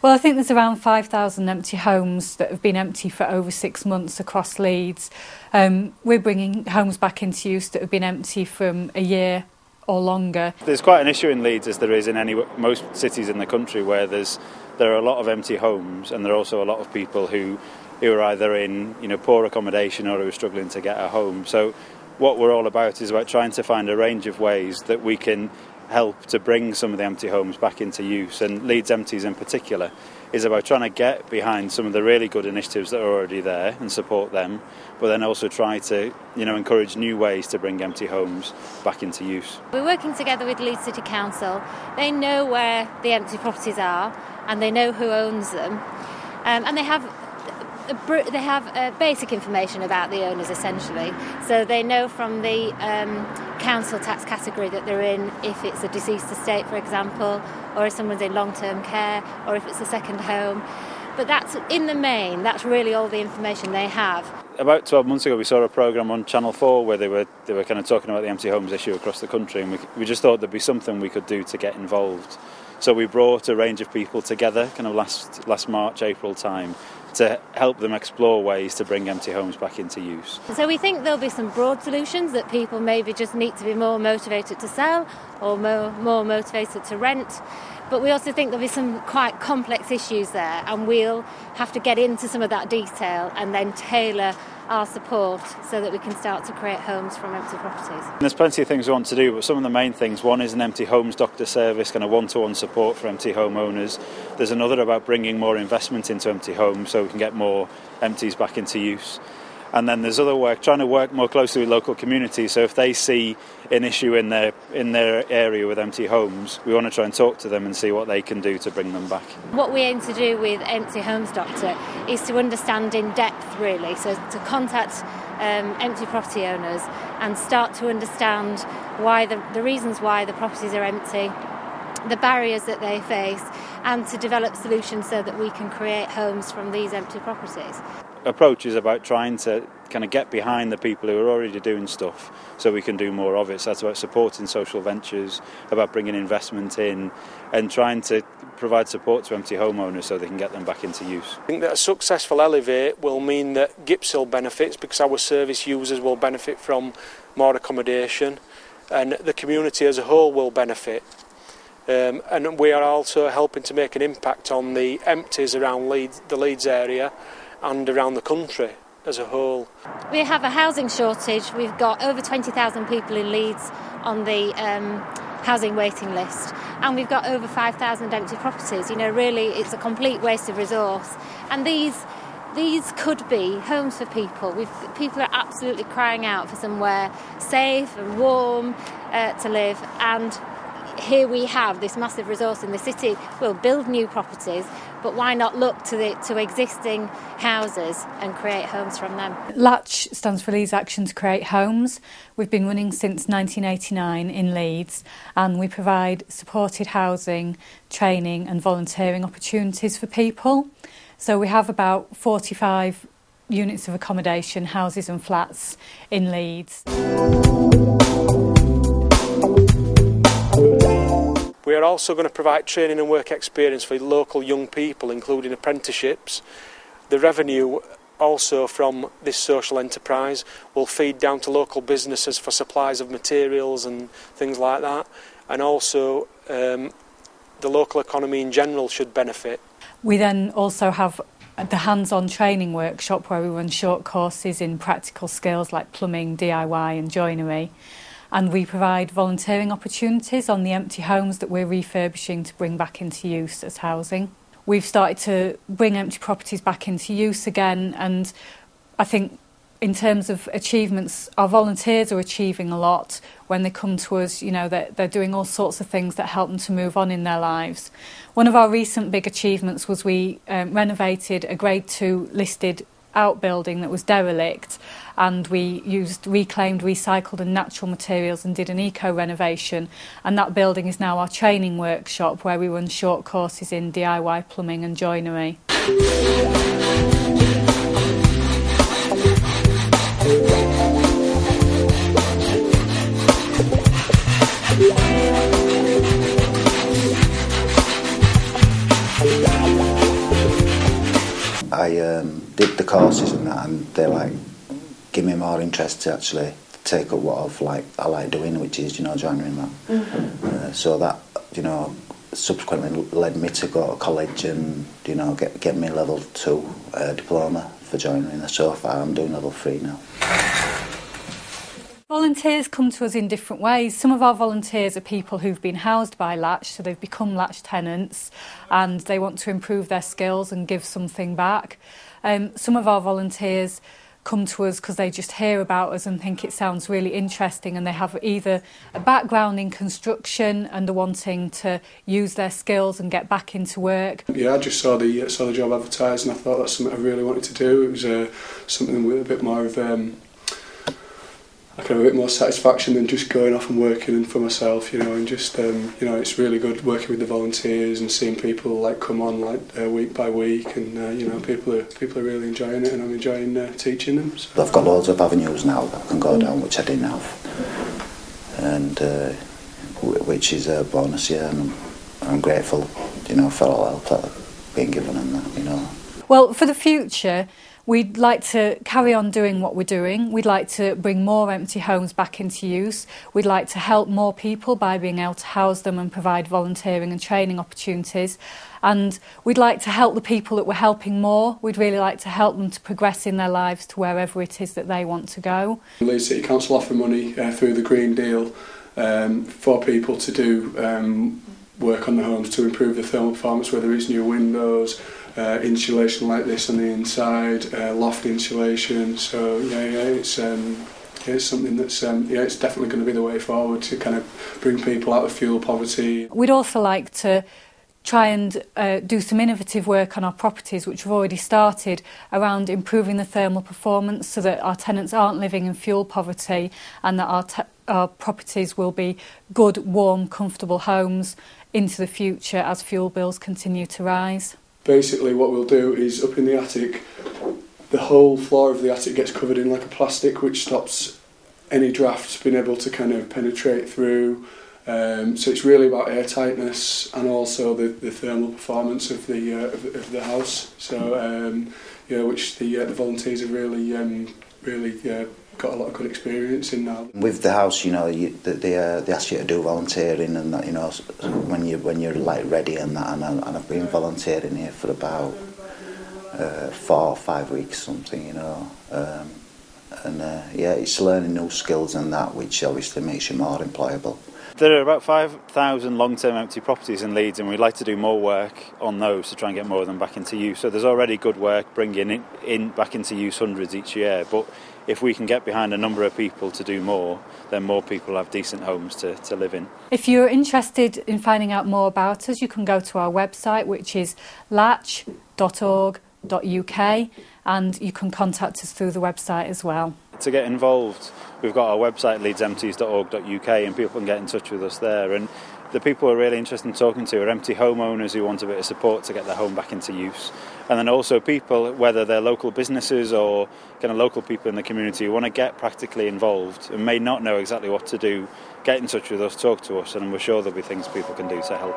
Well, I think there's around 5,000 empty homes that have been empty for over 6 months across Leeds. We're bringing homes back into use that have been empty from a year or longer. There's quite an issue in Leeds, as there is in most cities in the country, where there are a lot of empty homes, and there are also a lot of people who are either in poor accommodation or who are struggling to get a home. So what we're all about is about trying to find a range of ways that we can help to bring some of the empty homes back into use, and Leeds Empties in particular is about trying to get behind some of the really good initiatives that are already there and support them, but then also try to encourage new ways to bring empty homes back into use. We're working together with Leeds City Council. They know where the empty properties are and they know who owns them, and they have basic information about the owners, essentially. So they know from the council tax category that they're in, if it's a deceased estate, for example, or if someone's in long-term care, or if it's a second home. But that's, in the main, that's really all the information they have. About 12 months ago we saw a programme on Channel 4 where they were kind of talking about the empty homes issue across the country, and we just thought there'd be something we could do to get involved. So we brought a range of people together kind of last March, April time, to help them explore ways to bring empty homes back into use. So we think there'll be some broad solutions, that people maybe just need to be more motivated to sell or more motivated to rent. But we also think there'll be some quite complex issues there, and we'll have to get into some of that detail and then tailor our support so that we can start to create homes from empty properties. And there's plenty of things we want to do, but some of the main things, one is an empty homes doctor service, kind of one-to-one support for empty homeowners. There's another about bringing more investment into empty homes so we can get more empties back into use. And then there's other work, trying to work more closely with local communities. So if they see an issue in their area with empty homes, we want to try and talk to them and see what they can do to bring them back. What we aim to do with Empty Homes Doctor is to understand in depth, really, so to contact empty property owners and start to understand why the reasons why the properties are empty, the barriers that they face, and to develop solutions so that we can create homes from these empty properties. Approach is about trying to kind of get behind the people who are already doing stuff so we can do more of it. So that's about supporting social ventures, about bringing investment in and trying to provide support to empty homeowners so they can get them back into use. I think that a successful Elevate will mean that Gipshill benefits, because our service users will benefit from more accommodation, and the community as a whole will benefit. And we are also helping to make an impact on the empties around the Leeds area and around the country as a whole. We have a housing shortage. We've got over 20,000 people in Leeds on the housing waiting list, and we've got over 5,000 empty properties. Really, it's a complete waste of resource. And these could be homes for people. People are absolutely crying out for somewhere safe and warm to live, and here we have this massive resource in the city. We'll build new properties, but why not look to existing houses and create homes from them? LATCH stands for Leeds Action to Create Homes. We've been running since 1989 in Leeds, and we provide supported housing, training and volunteering opportunities for people. So we have about 45 units of accommodation, houses and flats in Leeds. We are also going to provide training and work experience for local young people, including apprenticeships. The revenue also from this social enterprise will feed down to local businesses for supplies of materials and things like that, and also the local economy in general should benefit. We then also have the hands-on training workshop where we run short courses in practical skills like plumbing, DIY and joinery. And we provide volunteering opportunities on the empty homes that we're refurbishing to bring back into use as housing. We've started to bring empty properties back into use again, and I think in terms of achievements, our volunteers are achieving a lot when they come to us. They're doing all sorts of things that help them to move on in their lives. One of our recent big achievements was we renovated a Grade 2 listed outbuilding that was derelict, and we used reclaimed, recycled and natural materials and did an eco-renovation, and that building is now our training workshop where we run short courses in DIY plumbing and joinery. did the courses and that, and they like give me more interest to actually take up what I like doing, which is joinery and that. So that subsequently led me to go to college and get me level 2 diploma for joinery. And so far I'm doing level 3 now. Volunteers come to us in different ways. Some of our volunteers are people who've been housed by Latch, so they've become Latch tenants and they want to improve their skills and give something back. Some of our volunteers come to us because they just hear about us and think it sounds really interesting, and they have either a background in construction and are wanting to use their skills and get back into work. Yeah, I just saw the job advertised and I thought that's something I really wanted to do. It was something with a bit more of a bit more satisfaction than just going off and working for myself, and just it's really good working with the volunteers and seeing people like come on week by week, and people are really enjoying it, and I'm enjoying teaching them. So. I've got loads of avenues now that I can go down, which I didn't have, and which is a bonus, and I'm grateful, for all the help that I've been given and that, Well, for the future, we'd like to carry on doing what we're doing. We'd like to bring more empty homes back into use. We'd like to help more people by being able to house them and provide volunteering and training opportunities. And we'd like to help the people that we're helping more. We'd really like to help them to progress in their lives to wherever it is that they want to go. Leeds City Council offer money through the Green Deal for people to do work on the homes to improve the thermal performance, whether it's new windows, insulation like this on the inside, loft insulation. So it's something that's it's definitely going to be the way forward to kind of bring people out of fuel poverty. We'd also like to try and do some innovative work on our properties, which we've already started, around improving the thermal performance so that our tenants aren't living in fuel poverty, and that our properties will be good, warm, comfortable homes into the future as fuel bills continue to rise. Basically what we'll do is up in the attic, the whole floor of the attic gets covered in like a plastic, which stops any drafts being able to kind of penetrate through. So it's really about airtightness and also the thermal performance of the house. So which the volunteers have really got a lot of good experience in now. With the house, they ask you to do volunteering and that, when you're like ready and that, and I've been volunteering here for about 4 or 5 weeks, something, it's learning new skills and that, which obviously makes you more employable. There are about 5,000 long-term empty properties in Leeds, and we'd like to do more work on those to try and get more of them back into use. So there's already good work bringing in back into use hundreds each year, but if we can get behind a number of people to do more, then more people have decent homes to live in. If you're interested in finding out more about us, you can go to our website, which is latch.org.uk, and you can contact us through the website as well. To get involved, we've got our website, leedsempties.org.uk, and people can get in touch with us there. And the people we're really interested in talking to are empty homeowners who want a bit of support to get their home back into use. And then also people, whether they're local businesses or kind of local people in the community who want to get practically involved and may not know exactly what to do, get in touch with us, talk to us, and we're sure there'll be things people can do to help.